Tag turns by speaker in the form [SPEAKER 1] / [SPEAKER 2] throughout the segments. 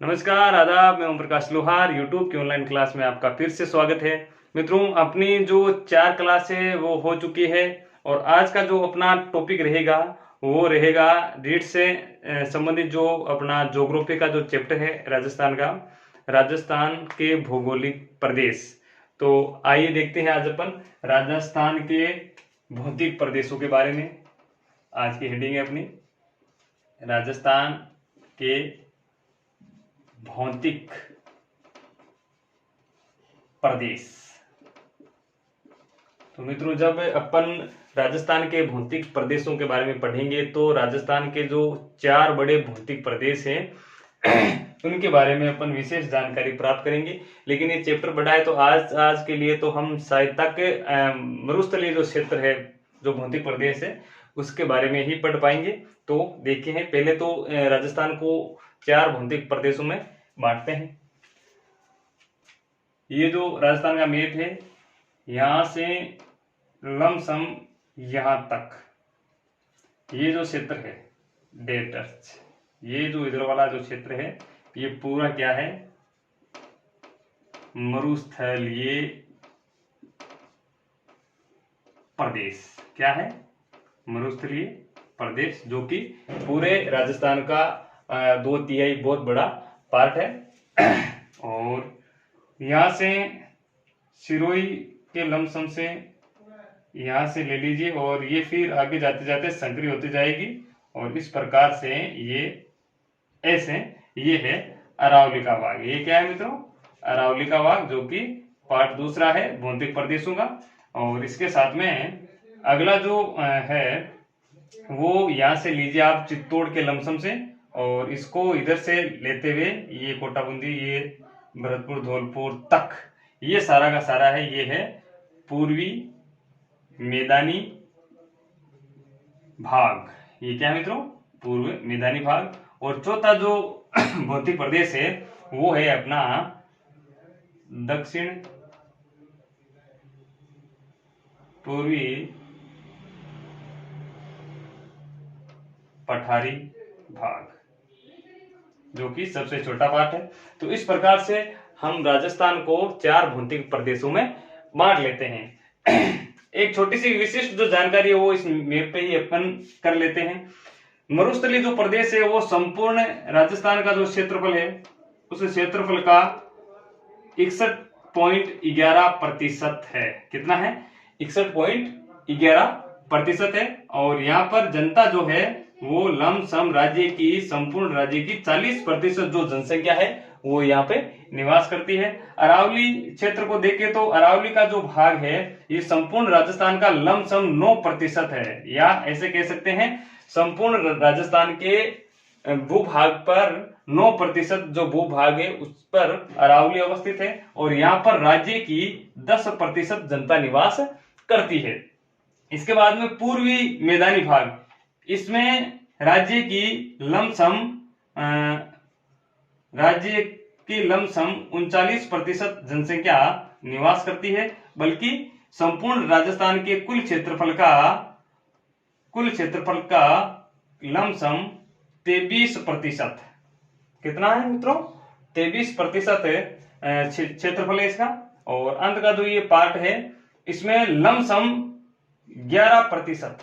[SPEAKER 1] नमस्कार, आदाब। मैं ओम प्रकाश लोहार। यूट्यूब की ऑनलाइन क्लास में आपका फिर से स्वागत है। मित्रों, अपनी जो 4 क्लास है वो हो चुकी है और आज का जो अपना टॉपिक रहेगा वो रहेगा रीड से संबंधित जो अपना ज्योग्राफी का जो चैप्टर है राजस्थान का, राजस्थान के भौगोलिक प्रदेश। तो आइए देखते हैं आज अपन राजस्थान के भौतिक प्रदेशों के बारे में। आज की हेडिंग है अपनी राजस्थान के भौतिक प्रदेश। तो मित्रों, जब अपन राजस्थान के भौतिक प्रदेशों के बारे में पढ़ेंगे तो राजस्थान के जो 4 बड़े भौतिक प्रदेश हैं उनके बारे में अपन विशेष जानकारी प्राप्त करेंगे। लेकिन ये चैप्टर बड़ा है तो आज के लिए तो हम शायद तक मरुस्थलीय जो क्षेत्र है, जो भौतिक प्रदेश है, उसके बारे में ही पढ़ पाएंगे। तो देखते हैं, पहले तो राजस्थान को 4 भौतिक प्रदेशों में बांटते हैं। ये जो राजस्थान का मैप है, यहां से लमसम यहां तक ये जो क्षेत्र है डेल्टा, ये जो इधर वाला जो क्षेत्र है ये पूरा क्या है, मरुस्थलीय प्रदेश। क्या है? मरुस्थलीय प्रदेश, जो कि पूरे राजस्थान का 2/3 बहुत बड़ा पार्ट है। और यहां से सिरोही के लमसम से यहां से ले लीजिए और ये फिर आगे जाते जाते संकरी होती जाएगी और इस प्रकार से ये ऐसे ये है अरावली का भाग। ये क्या है मित्रों? अरावली का भाग, जो कि पार्ट दूसरा है भौतिक प्रदेशों का। और इसके साथ में अगला जो है वो यहां से लीजिए आप चित्तौड़ के लमसम से, और इसको इधर से लेते हुए ये कोटा बूंदी, ये भरतपुर, धौलपुर तक, ये सारा का सारा है, ये है पूर्वी मैदानी भाग। ये क्या है मित्रों? पूर्व मैदानी भाग। और चौथा जो भौतिक प्रदेश है वो है अपना दक्षिण पूर्वी पठारी भाग, जो कि सबसे छोटा पार्ट है। तो इस प्रकार से हम राजस्थान को 4 भौतिक प्रदेशों में बांट लेते हैं। एक छोटी सी विशिष्ट जो जानकारी है वो इस मैप पे ही अपन कर लेते हैं। मरुस्थलीय जो प्रदेश है वो संपूर्ण राजस्थान का जो क्षेत्रफल है उस क्षेत्रफल का 61.11% है। कितना है? 61.11% है। और यहाँ पर जनता जो है वो लमसम राज्य की, संपूर्ण राज्य की 40% जो जनसंख्या है वो यहाँ पे निवास करती है। अरावली क्षेत्र को देखें तो अरावली का जो भाग है ये संपूर्ण राजस्थान का लमसम 9% है, या ऐसे कह सकते हैं संपूर्ण राजस्थान के भूभाग पर 9% जो भूभाग है उस पर अरावली अवस्थित है। और यहाँ पर राज्य की 10% जनता निवास करती है। इसके बाद में पूर्वी मैदानी भाग, इसमें राज्य की लमसम 39% जनसंख्या निवास करती है, बल्कि संपूर्ण राजस्थान के कुल क्षेत्रफल का लमसम 23%। कितना है मित्रों? 23% क्षेत्रफल है इसका। और अंत का जो ये पार्ट है इसमें लमसम 11%,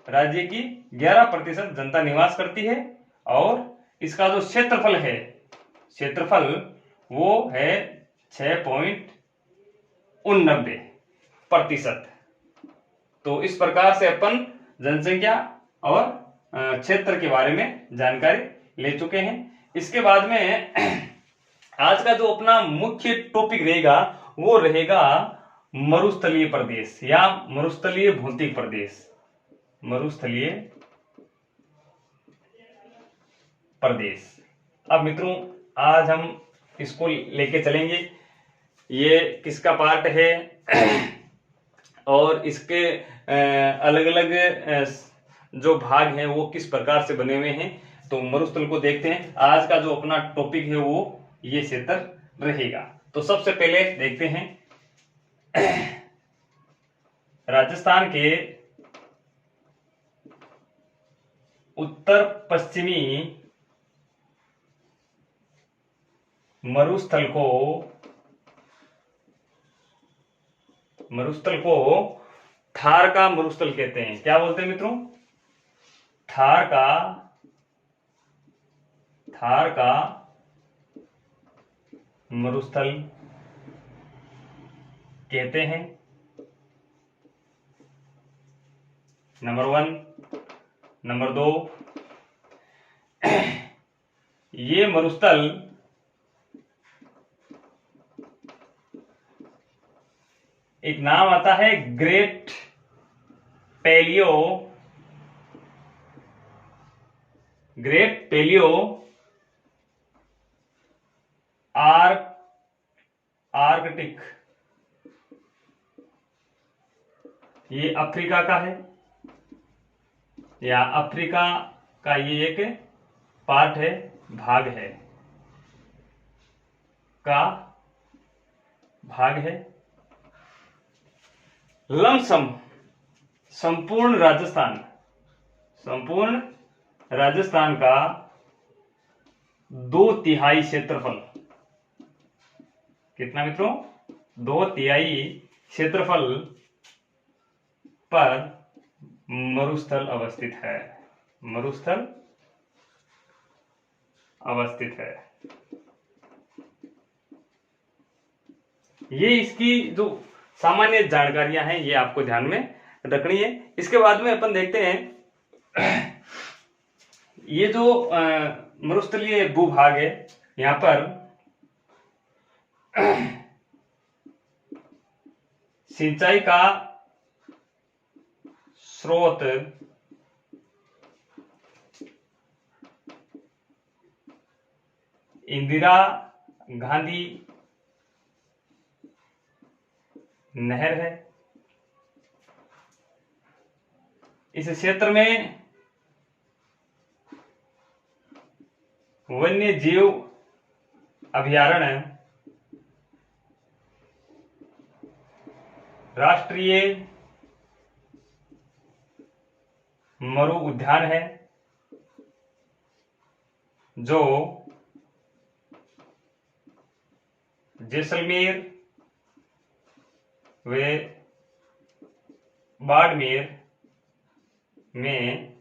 [SPEAKER 1] राज्य की 11% जनता निवास करती है। और इसका जो क्षेत्रफल वो है 6.89%। तो इस प्रकार से अपन जनसंख्या और क्षेत्र के बारे में जानकारी ले चुके हैं। इसके बाद में आज का जो अपना मुख्य टॉपिक रहेगा वो रहेगा मरुस्थलीय प्रदेश या मरुस्थलीय भौतिक प्रदेश। मरुस्थलीय प्रदेश। अब मित्रों, आज हम इसको लेके चलेंगे, ये किसका पार्ट है और इसके अलग अलग जो भाग हैं वो किस प्रकार से बने हुए हैं। तो मरुस्थल को देखते हैं। आज का जो अपना टॉपिक है वो ये क्षेत्र रहेगा। तो सबसे पहले देखते हैं राजस्थान के उत्तर पश्चिमी मरुस्थल को थार का मरुस्थल कहते हैं। क्या बोलते हैं मित्रों? थार का मरुस्थल कहते हैं। नंबर 1। नंबर 2, ये मरुस्थल एक नाम आता है ग्रेट पैलियो आर्कटिक। ये अफ्रीका का है, या अफ्रीका का ये एक पार्ट है, भाग है। लमसम संपूर्ण राजस्थान का 2/3 क्षेत्रफल, कितना मित्रों? 2/3 क्षेत्रफल पर मरुस्थल अवस्थित है। ये इसकी जो सामान्य जानकारियां हैं ये आपको ध्यान में रखनी है। इसके बाद में अपन देखते हैं ये जो मरुस्थलीय भूभाग है, यहां पर सिंचाई का स्रोत इंदिरा गांधी नहर है। इस क्षेत्र में वन्य जीव अभयारण्य, राष्ट्रीय मरु उद्यान है, जो जैसलमेर व बाड़मेर में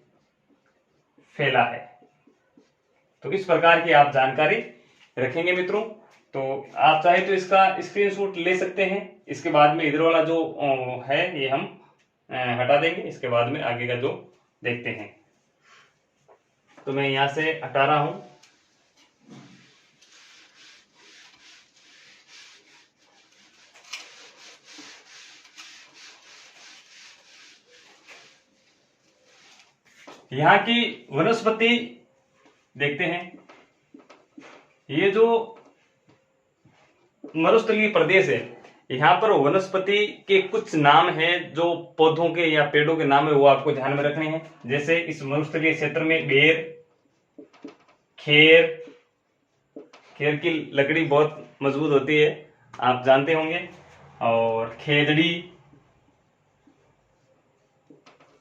[SPEAKER 1] फैला है। तो इस प्रकार की आप जानकारी रखेंगे मित्रों। तो आप चाहे तो इसका स्क्रीनशॉट ले सकते हैं। इसके बाद में इधर वाला जो है ये हम हटा देंगे। इसके बाद में आगे का जो देखते हैं, तो मैं यहां से हटा रहा हूं। यहां की वनस्पति देखते हैं। ये जो मरुस्थलीय प्रदेश है, यहाँ पर वनस्पति के कुछ नाम हैं जो पौधों के या पेड़ों के नाम है, वो आपको ध्यान में रखने हैं। जैसे इस मरुस्थलीय क्षेत्र में बेर, खेर की लकड़ी बहुत मजबूत होती है, आप जानते होंगे, और खेजड़ी,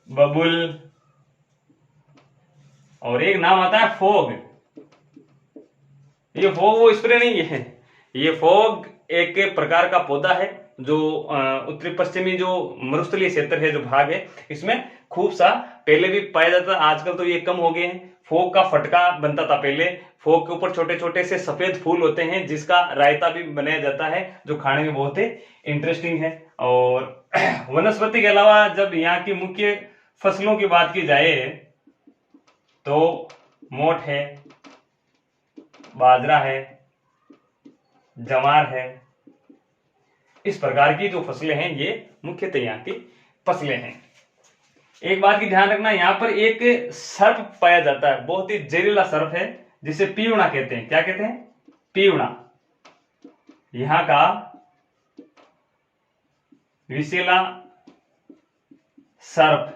[SPEAKER 1] बबुल, और एक नाम आता है फोग। ये फोग वो स्प्रे नहीं है, ये फोग एक प्रकार का पौधा है जो उत्तरी पश्चिमी जो मरुस्थलीय क्षेत्र है, जो भाग है, इसमें खूब सा पहले भी पाया जाता था। आजकल तो ये कम हो गए हैं। फोग का फटका बनता था पहले। फोग के ऊपर छोटे छोटे से सफेद फूल होते हैं, जिसका रायता भी बनाया जाता है, जो खाने में बहुत ही इंटरेस्टिंग है। और वनस्पति के अलावा जब यहाँ की मुख्य फसलों की बात की जाए तो मोठ है, बाजरा है, जवार है। इस प्रकार की जो फसलें हैं ये मुख्यतः यहाँ की फसलें हैं। एक बात की ध्यान रखना, यहाँ पर एक सर्प पाया जाता है, बहुत ही जहरीला सर्प है, जिसे पीवड़ा कहते हैं। क्या कहते हैं? पीवड़ा। यहाँ का विषैला सर्प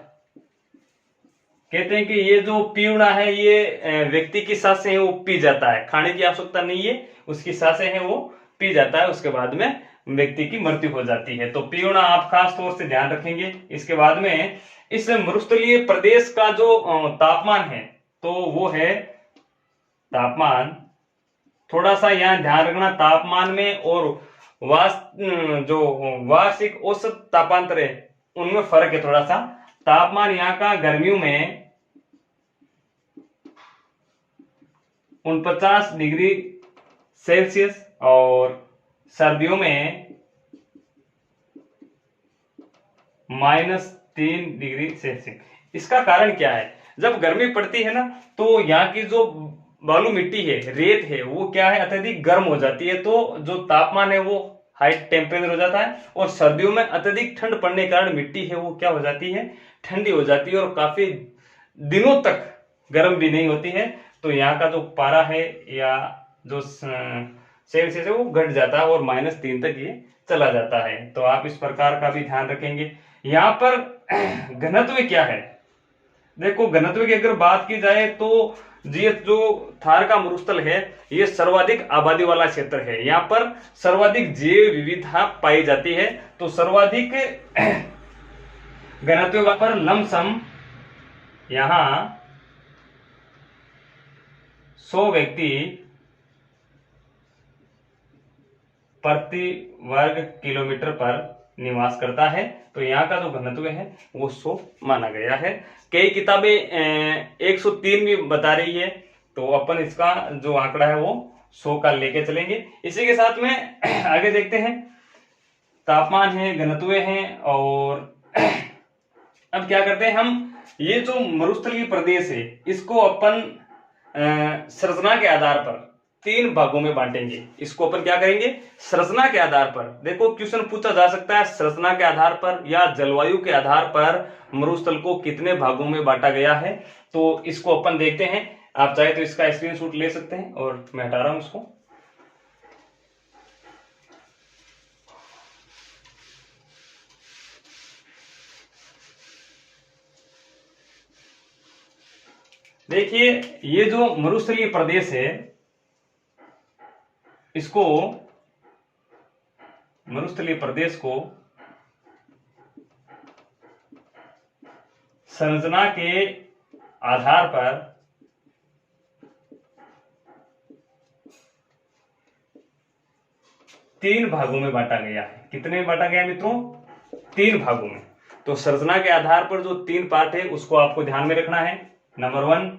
[SPEAKER 1] कहते हैं कि ये जो पीवड़ा है ये व्यक्ति की सांसें हैं वो पी जाता है, खाने की आवश्यकता नहीं है, उसकी सांसें हैं वो पी जाता है, उसके बाद में व्यक्ति की मृत्यु हो जाती है। तो पीवड़ा आप खास तौर से ध्यान रखेंगे। इसके बाद में इस मरुस्थलीय प्रदेश का जो तापमान है, तो वो है तापमान थोड़ा सा यहाँ ध्यान रखना, तापमान में और जो वार्षिक औसत तापांतर है उनमें फर्क है थोड़ा सा। तापमान यहाँ का गर्मियों में 49 डिग्री सेल्सियस और सर्दियों में -3 डिग्री सेल्सियस। इसका कारण क्या है? जब गर्मी पड़ती है ना तो यहाँ की जो बालू मिट्टी है, रेत है, वो क्या है, अत्यधिक गर्म हो जाती है, तो जो तापमान है वो हाई टेम्परेचर हो जाता है। और सर्दियों में अत्यधिक ठंड पड़ने के कारण मिट्टी है वो क्या हो जाती है, ठंडी हो जाती है और काफी दिनों तक गर्म भी नहीं होती है। तो यहाँ का जो पारा है या जो सेल्सियस है वो घट जाता है और -3 तक ये चला जाता है। तो आप इस प्रकार का भी ध्यान रखेंगे। यहाँ पर घनत्व क्या है? देखो, घनत्व की अगर बात की जाए तो ये जो थार का मरुस्थल है ये सर्वाधिक आबादी वाला क्षेत्र है। यहाँ पर सर्वाधिक जैव विविधता पाई जाती है। तो सर्वाधिक घनत्व पर लमसम यहाँ 100 व्यक्ति प्रति वर्ग किलोमीटर पर निवास करता है। तो यहाँ का जो घनत्व है वो 100 माना गया है। कई किताबें 103 भी बता रही है, तो अपन इसका जो आंकड़ा है वो 100 का लेके चलेंगे। इसी के साथ में आगे देखते हैं, तापमान है, घनत्व है, और अब क्या करते हैं हम, ये जो मरुस्थलीय प्रदेश है इसको अपन संरचना के आधार पर 3 भागों में बांटेंगे। इसको अपन क्या करेंगे, संरचना के आधार पर। देखो, क्वेश्चन पूछा जा सकता है संरचना के आधार पर या जलवायु के आधार पर मरुस्थल को कितने भागों में बांटा गया है। तो इसको अपन देखते हैं। आप चाहे तो इसका स्क्रीनशॉट ले सकते हैं और मैं हटा रहा हूं इसको। देखिए, ये जो मरुस्थलीय प्रदेश है इसको, मरुस्थलीय प्रदेश को संरचना के आधार पर 3 भागों में बांटा गया है। कितने में बांटा गया मित्रों? 3 भागों में। तो संरचना के आधार पर जो 3 पार्ट है उसको आपको ध्यान में रखना है। नंबर 1,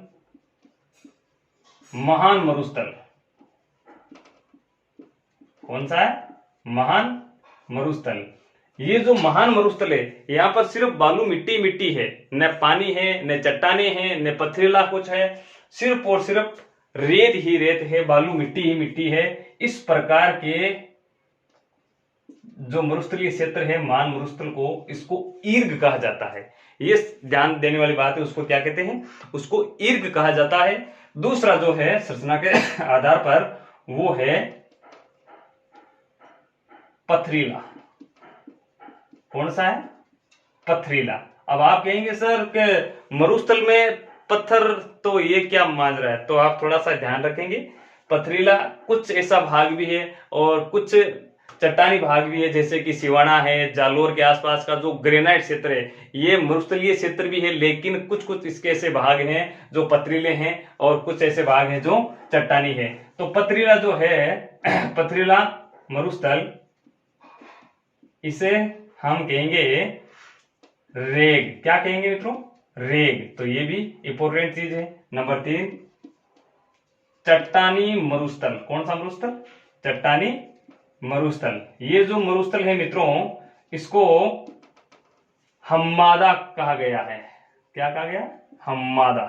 [SPEAKER 1] महान मरुस्थल। कौन सा है? महान मरुस्थल। ये जो महान मरुस्थल है यहाँ पर सिर्फ बालू मिट्टी मिट्टी है, न पानी है, न चट्टाने हैं, न पथरीला कुछ है, सिर्फ और सिर्फ रेत ही रेत है, बालू मिट्टी ही मिट्टी है। इस प्रकार के जो मरुस्थलीय क्षेत्र है महान मरुस्थल को, इसको ईर्ग कहा जाता है। ये ध्यान देने वाली बात है, उसको क्या कहते हैं? उसको ईर्ग कहा जाता है। दूसरा जो है संरचना के आधार पर वो है पथरीला। कौन सा है? पथरीला। अब आप कहेंगे सर कि मरुस्थल में पत्थर तो ये क्या मान रहा है, तो आप थोड़ा सा ध्यान रखेंगे। पथरीला कुछ ऐसा भाग भी है और कुछ चट्टानी भाग भी है, जैसे कि सिवाना है, जालोर के आसपास का जो ग्रेनाइट क्षेत्र है ये मरुस्थलीय क्षेत्र भी है, लेकिन कुछ कुछ इसके ऐसे भाग हैं जो पथरीले हैं और कुछ ऐसे भाग हैं जो चट्टानी है। तो पथरीला जो है, पथरीला मरुस्थल, इसे हम कहेंगे रेग। क्या कहेंगे मित्रों? रेग। तो ये भी इंपॉर्टेंट चीज है। नंबर 3, चट्टानी मरुस्थल। कौन सा मरुस्थल? चट्टानी मरुस्थल। ये जो मरुस्थल है मित्रों इसको हम्मादा कहा गया है। क्या कहा गया? हम्मादा।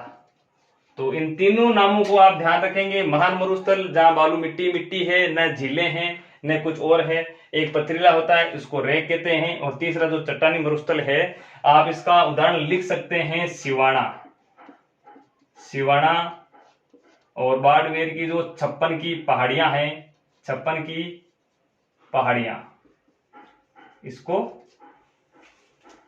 [SPEAKER 1] तो इन तीनों नामों को आप ध्यान रखेंगे। महान मरुस्थल जहां बालू मिट्टी मिट्टी है, न झीलें हैं न कुछ और है। एक पथरीला होता है, इसको रेग कहते हैं। और तीसरा जो चट्टानी मरुस्थल है, आप इसका उदाहरण लिख सकते हैं सिवाना। सिवाना और बाड़मेर की जो 56 की पहाड़ियां हैं, 56 की पहाड़ियां, इसको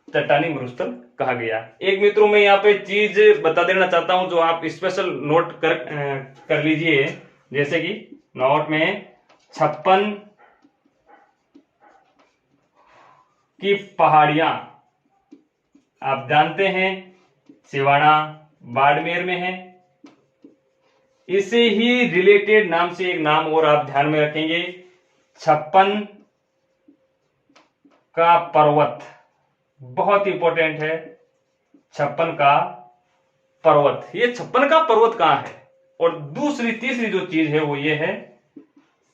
[SPEAKER 1] चट्टानी मरुस्थल कहा गया। एक मित्रों में यहाँ पे चीज बता देना चाहता हूं जो आप स्पेशल नोट कर लीजिए। जैसे कि नोट में 56 की पहाड़ियां आप जानते हैं सिवाना बाड़मेर में है, इसे ही रिलेटेड नाम से एक नाम और आप ध्यान में रखेंगे, 56 का पर्वत, बहुत इंपॉर्टेंट है। 56 का पर्वत, ये 56 का पर्वत कहां है? और दूसरी तीसरी जो चीज है वो ये है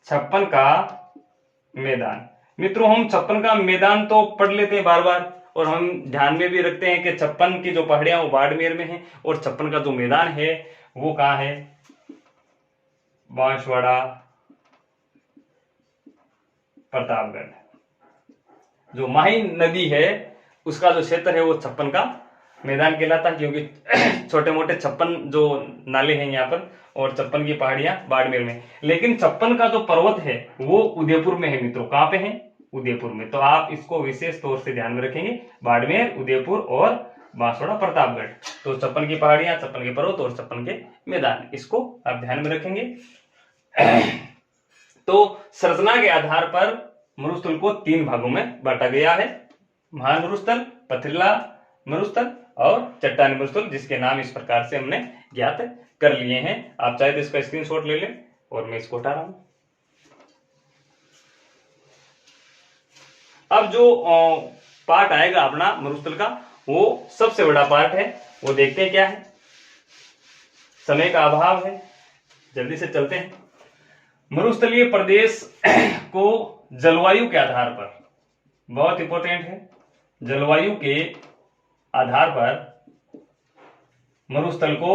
[SPEAKER 1] 56 का मैदान। मित्रों, हम 56 का मैदान तो पढ़ लेते हैं बार बार, और हम ध्यान में भी रखते हैं कि 56 की जो पहाड़ियां वो बाड़मेर में हैं, और 56 का जो मैदान है वो कहां है? बांसवाड़ा, प्रतापगढ़। जो माही नदी है उसका जो क्षेत्र है वो 56 का मैदान कहलाता है, क्योंकि छोटे मोटे 56 जो नाले हैं यहाँ पर, और 56 की पहाड़ियां बाड़मेर में। लेकिन 56 का जो पर्वत है वो उदयपुर में है मित्रों। कहां पे है? उदयपुर में। तो आप इसको विशेष तौर से ध्यान में रखेंगे, बाड़मेर, उदयपुर और बांसवाड़ा, प्रतापगढ़। तो 56 की पहाड़ियां, 56 के पर्वत और 56 के मैदान, इसको आप ध्यान में रखेंगे। तो संरचना के आधार पर मरुस्थल को 3 भागों में बांटा गया है, महान मरुस्थल, पथरीला मरुस्थल और चट्टानी मरुस्थल, जिसके नाम इस प्रकार से हमने ज्ञात कर लिए हैं। आप चाहे तो इसका स्क्रीनशॉट ले लें, और मैं इसको हटा रहा हूं। अब जो पार्ट आएगा अपना मरुस्थल का, वो सबसे बड़ा पार्ट है, वो देखते हैं क्या है। समय का अभाव है, जल्दी से चलते हैं। मरुस्थलीय प्रदेश को जलवायु के आधार पर, बहुत इंपॉर्टेंट है, जलवायु के आधार पर मरुस्थल को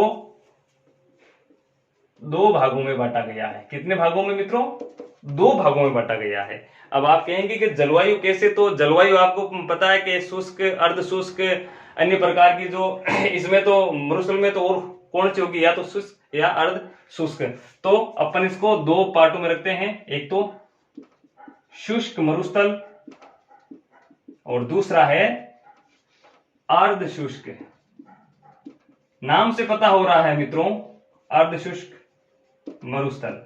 [SPEAKER 1] 2 भागों में बांटा गया है। कितने भागों में मित्रों? 2 भागों में बांटा गया है। अब आप कहेंगे कि जलवायु कैसे? तो जलवायु आपको पता है कि शुष्क, अर्ध शुष्क, अन्य प्रकार की जो इसमें तो मरुस्थल में तो और कौन सी होगी, या तो शुष्क या अर्ध शुष्क। तो अपन इसको 2 पार्टों में रखते हैं, एक तो शुष्क मरुस्थल और दूसरा है अर्ध शुष्क। नाम से पता हो रहा है मित्रों, अर्ध शुष्क मरुस्थल।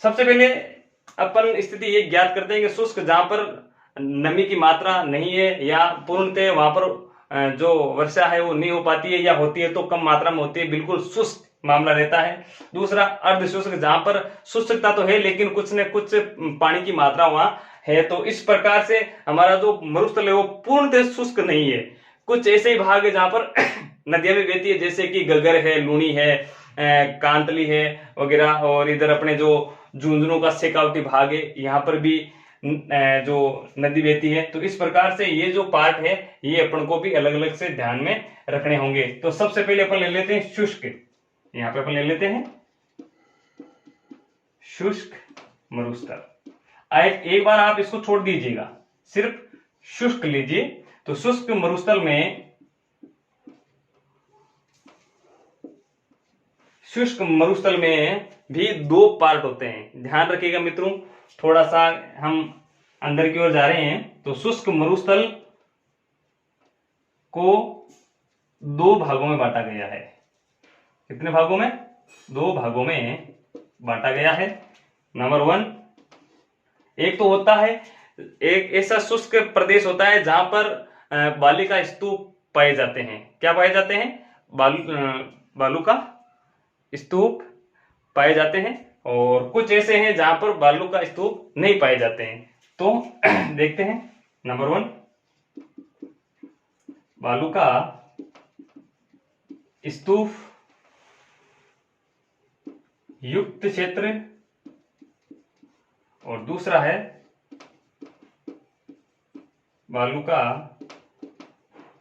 [SPEAKER 1] सबसे पहले अपन स्थिति ये ज्ञात करते हैं कि शुष्क, जहां पर नमी की मात्रा नहीं है या पूर्णतः वहां पर जो वर्षा है वो नहीं हो पाती है, या होती है तो कम मात्रा में होती है, बिल्कुल शुष्क मामला रहता है। दूसरा अर्ध शुष्क, जहां पर शुष्कता तो है लेकिन कुछ न कुछ पानी की मात्रा वहां है। तो इस प्रकार से हमारा जो मरुस्थल है वो पूर्णतः शुष्क नहीं है। कुछ ऐसे ही भाग है जहां पर नदियां भी बहती है, जैसे कि गगर है, लूनी है, कांतली है वगैरह, और इधर अपने जो झुंझुनू का शेखावटी भाग है, यहाँ पर भी जो नदी बहती है। तो इस प्रकार से ये जो पार्ट है ये अपन को भी अलग अलग से ध्यान में रखने होंगे। तो सबसे पहले अपन ले लेते हैं शुष्क, यहाँ पे अपन ले लेते हैं शुष्क मरुस्थल। एक बार आप इसको छोड़ दीजिएगा, सिर्फ शुष्क लीजिए। तो शुष्क मरुस्थल में, शुष्क मरुस्थल में भी 2 पार्ट होते हैं। ध्यान रखिएगा मित्रों, थोड़ा सा हम अंदर की ओर जा रहे हैं। तो शुष्क मरुस्थल को 2 भागों में बांटा गया है। कितने भागों में? 2 भागों में बांटा गया है। नंबर 1, एक तो होता है, एक ऐसा शुष्क प्रदेश होता है जहां पर बालू का स्तूप पाए जाते हैं। क्या पाए जाते हैं? बालू का स्तूप पाए जाते हैं। और कुछ ऐसे हैं जहां पर बालू का स्तूप नहीं पाए जाते हैं। तो देखते हैं। नंबर 1, बालू का स्तूप युक्त क्षेत्र, और दूसरा है बालू का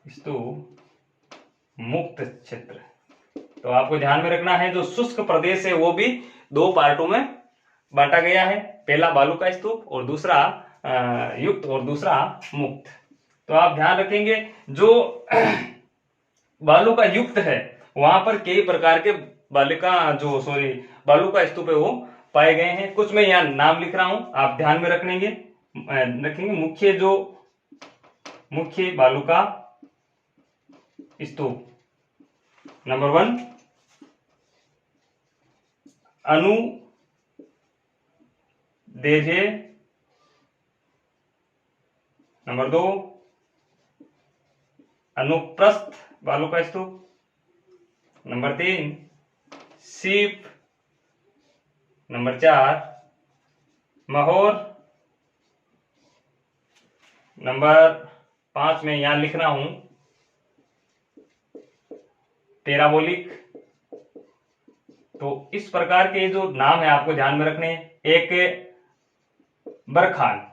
[SPEAKER 1] स्तूप मुक्त क्षेत्र। तो आपको ध्यान में रखना है, जो शुष्क प्रदेश है वो भी 2 पार्टों में बांटा गया है। पहला बालू का स्तूप और दूसरा युक्त और दूसरा मुक्त। तो आप ध्यान रखेंगे, जो बालू का युक्त है वहां पर कई प्रकार के बालू का स्तूप है वो पाए गए हैं। कुछ मैं यहाँ नाम लिख रहा हूं, आप ध्यान में रखेंगे। मुख्य बालू का स्तूप। नंबर 1 अनु देजे। नंबर 2 अनुप्रस्थ बालू का स्तूप। नंबर 3 सीप, नंबर 4 महोर, नंबर 5 में यहां लिख रहा हूं पैराबोलिक। तो इस प्रकार के जो नाम है आपको ध्यान में रखने हैं। एक बरखान,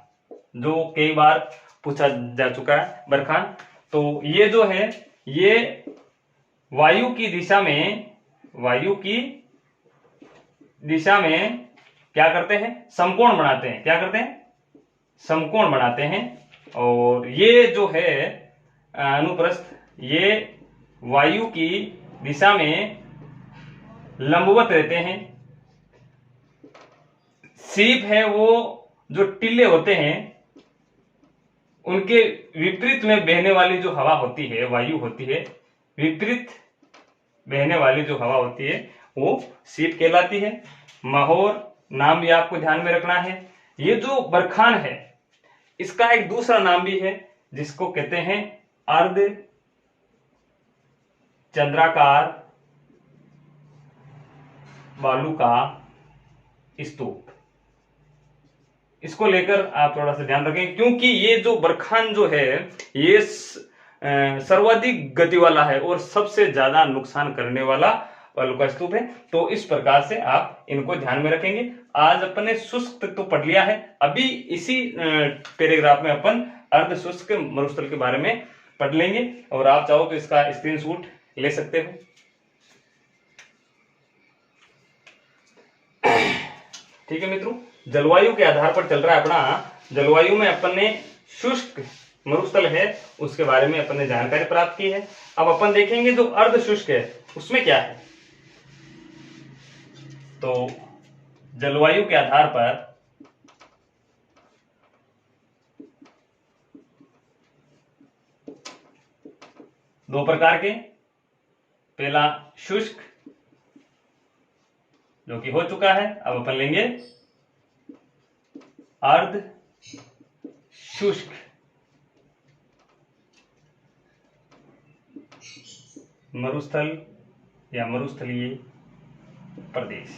[SPEAKER 1] जो कई बार पूछा जा चुका है, बरखान। तो ये जो है ये वायु की दिशा में क्या करते हैं, समकोण बनाते हैं। क्या करते हैं, समकोण बनाते हैं। और ये जो है अनुप्रस्थ, ये वायु की दिशा में लंबवत रहते हैं। सीप है वो जो टिल्ले होते हैं, उनके विपरीत में बहने वाली जो हवा होती है, वायु होती है, विपरीत बहने वाली जो हवा होती है वो सीप कहलाती है। महोर नाम भी आपको ध्यान में रखना है। ये जो बरखान है इसका एक दूसरा नाम भी है जिसको कहते हैं अर्ध चंद्राकार बालू का स्तूप। इसको लेकर आप थोड़ा सा ध्यान रखें, क्योंकि ये जो बरखान जो है ये सर्वाधिक गति वाला है और सबसे ज्यादा नुकसान करने वाला बालू का स्तूप है। तो इस प्रकार से आप इनको ध्यान में रखेंगे। आज अपन ने शुष्क तो पढ़ लिया है, अभी इसी पैराग्राफ में अपन अर्ध शुष्क मरुस्थल के बारे में पढ़ लेंगे। और आप चाहो तो इसका स्क्रीनशॉट ले सकते हो। ठीक है मित्रों, जलवायु के आधार पर चल रहा है अपना। जलवायु में अपन ने शुष्क मरुस्थल है उसके बारे में अपन ने जानकारी प्राप्त की है। अब अपन देखेंगे जो अर्ध शुष्क है उसमें क्या है। तो जलवायु के आधार पर दो प्रकार के, पहला शुष्क जो कि हो चुका है, अब अपन लेंगे अर्ध शुष्क मरुस्थल या मरुस्थलीय प्रदेश।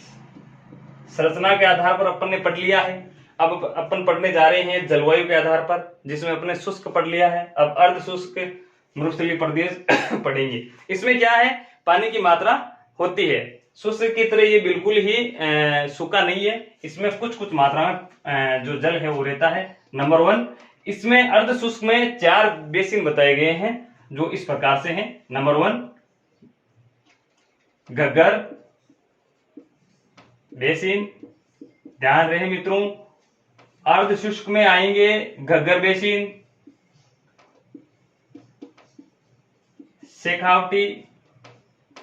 [SPEAKER 1] संरचना के आधार पर अपन ने पढ़ लिया है। अब अपन पढ़ने जा रहे हैं जलवायु के आधार पर, जिसमें अपने शुष्क पढ़ लिया है। अब अर्ध शुष्क मरुस्थलीय प्रदेश पढ़ेंगे। इसमें क्या है, पानी की मात्रा होती है। शुष्क की तरह ये बिल्कुल ही सूखा नहीं है, इसमें कुछ कुछ मात्रा में जो जल है वो रहता है। नंबर 1, इसमें अर्ध शुष्क में 4 बेसिन बताए गए हैं जो इस प्रकार से हैं। नंबर 1 घग्गर बेसिन, ध्यान रहे मित्रों, अर्ध शुष्क में आएंगे घग्गर बेसिन, शेखावटी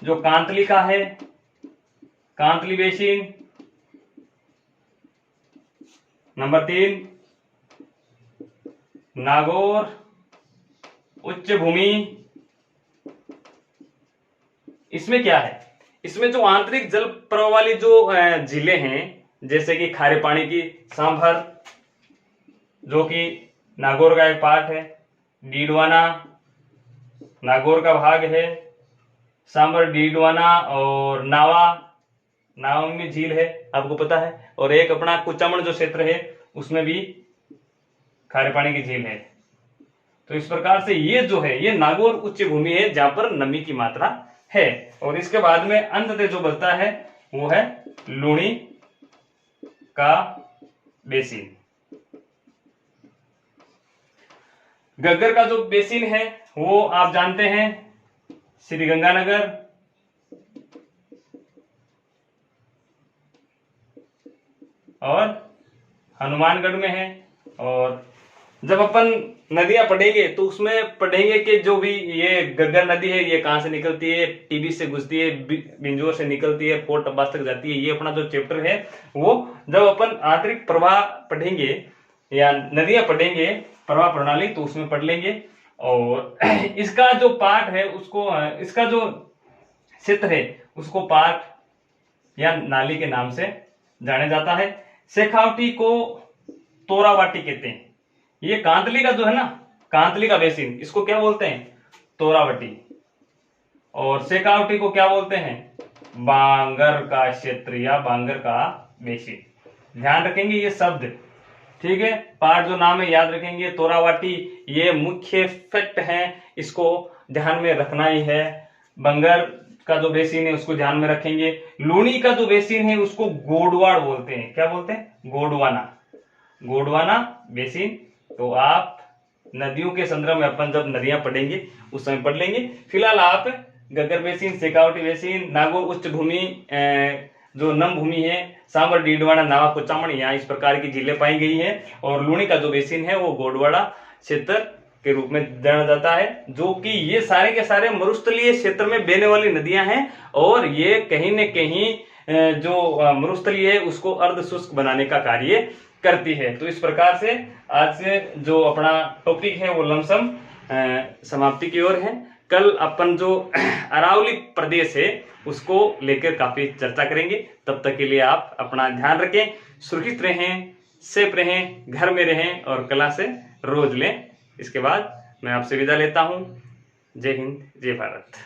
[SPEAKER 1] जो कांतली का है, कांतली बेसिन। नंबर 3 नागौर उच्च भूमि। इसमें क्या है, इसमें जो आंतरिक जल प्रवाह वाली जो झीलें हैं, जैसे कि खारे पानी की सांभर जो कि नागौर का एक पार्ट है, डीडवाना नागौर का भाग है, सांभर डीडवाना और नावा में झील है आपको पता है। और एक अपना कुचामन जो क्षेत्र है उसमें भी खारे पानी की झील है। तो इस प्रकार से ये जो है ये नागौर उच्च भूमि है जहां पर नमी की मात्रा है। और इसके बाद में अंततः जो बचता है वो है लूणी का बेसिन। घग्गर का जो बेसिन है वो आप जानते हैं श्री गंगानगर और हनुमानगढ़ में है। और जब अपन नदियां पढ़ेंगे तो उसमें पढ़ेंगे कि जो भी ये घग्गर नदी है ये कहां से निकलती है, टीबी से घुसती है, बिंजोर से निकलती है, फोर्ट अब्बास तक जाती है। ये अपना जो चैप्टर है वो जब अपन आंतरिक प्रवाह पढ़ेंगे या नदियां पढ़ेंगे प्रवाह प्रणाली तो उसमें पढ़ लेंगे। और इसका जो पार्ट है उसको, इसका जो क्षेत्र है उसको पार्ट या नाली के नाम से जाना जाता है। शेखावटी को तोरावाटी कहते हैं। ये कांतली का जो है ना, कांतली का बेसिन, इसको क्या बोलते हैं, तोरावटी। और शेखावटी को क्या बोलते हैं, बांगर का क्षेत्र या बांगर का बेसिन। ध्यान रखेंगे ये शब्द, ठीक है। पार्ट जो नाम है याद रखेंगे। तोरावाटी ये मुख्य फैक्ट है, इसको ध्यान में रखना ही है। बंगर का जो बेसिन है उसको ध्यान में रखेंगे। लूणी का जो बेसिन है उसको गोडवाड़ बोलते हैं। क्या बोलते हैं? गोडवाना, गोडवाना बेसिन। तो आप नदियों के संदर्भ में अपन जब नदियां पढ़ेंगे उस समय पढ़ लेंगे। फिलहाल आप गगर बेसिन, शेखावटी बेसिन, नागौर उच्च भूमि, जो नम भूमि है, सांबर, डीडवाना, नावा, कुचामन, यहाँ इस प्रकार की झीलें पाई गई हैं। और लूणी का जो बेसिन है वो गोडवाड़ा क्षेत्र के रूप में जाना जाता है, जो कि ये सारे के सारे मरुस्थलीय क्षेत्र में बहने वाली नदियां हैं। और ये कहीं न कहीं जो मरुस्थलीय है उसको अर्ध शुष्क बनाने का कार्य करती है। तो इस प्रकार से आज से जो अपना टॉपिक है वो लमसम समाप्ति की ओर है। कल अपन जो अरावली प्रदेश है उसको लेकर काफी चर्चा करेंगे। तब तक के लिए आप अपना ध्यान रखें, सुरक्षित रहें, सेफ रहें, घर में रहें और कला से रोज लें। इसके बाद मैं आपसे विदा लेता हूं। जय हिंद, जय भारत।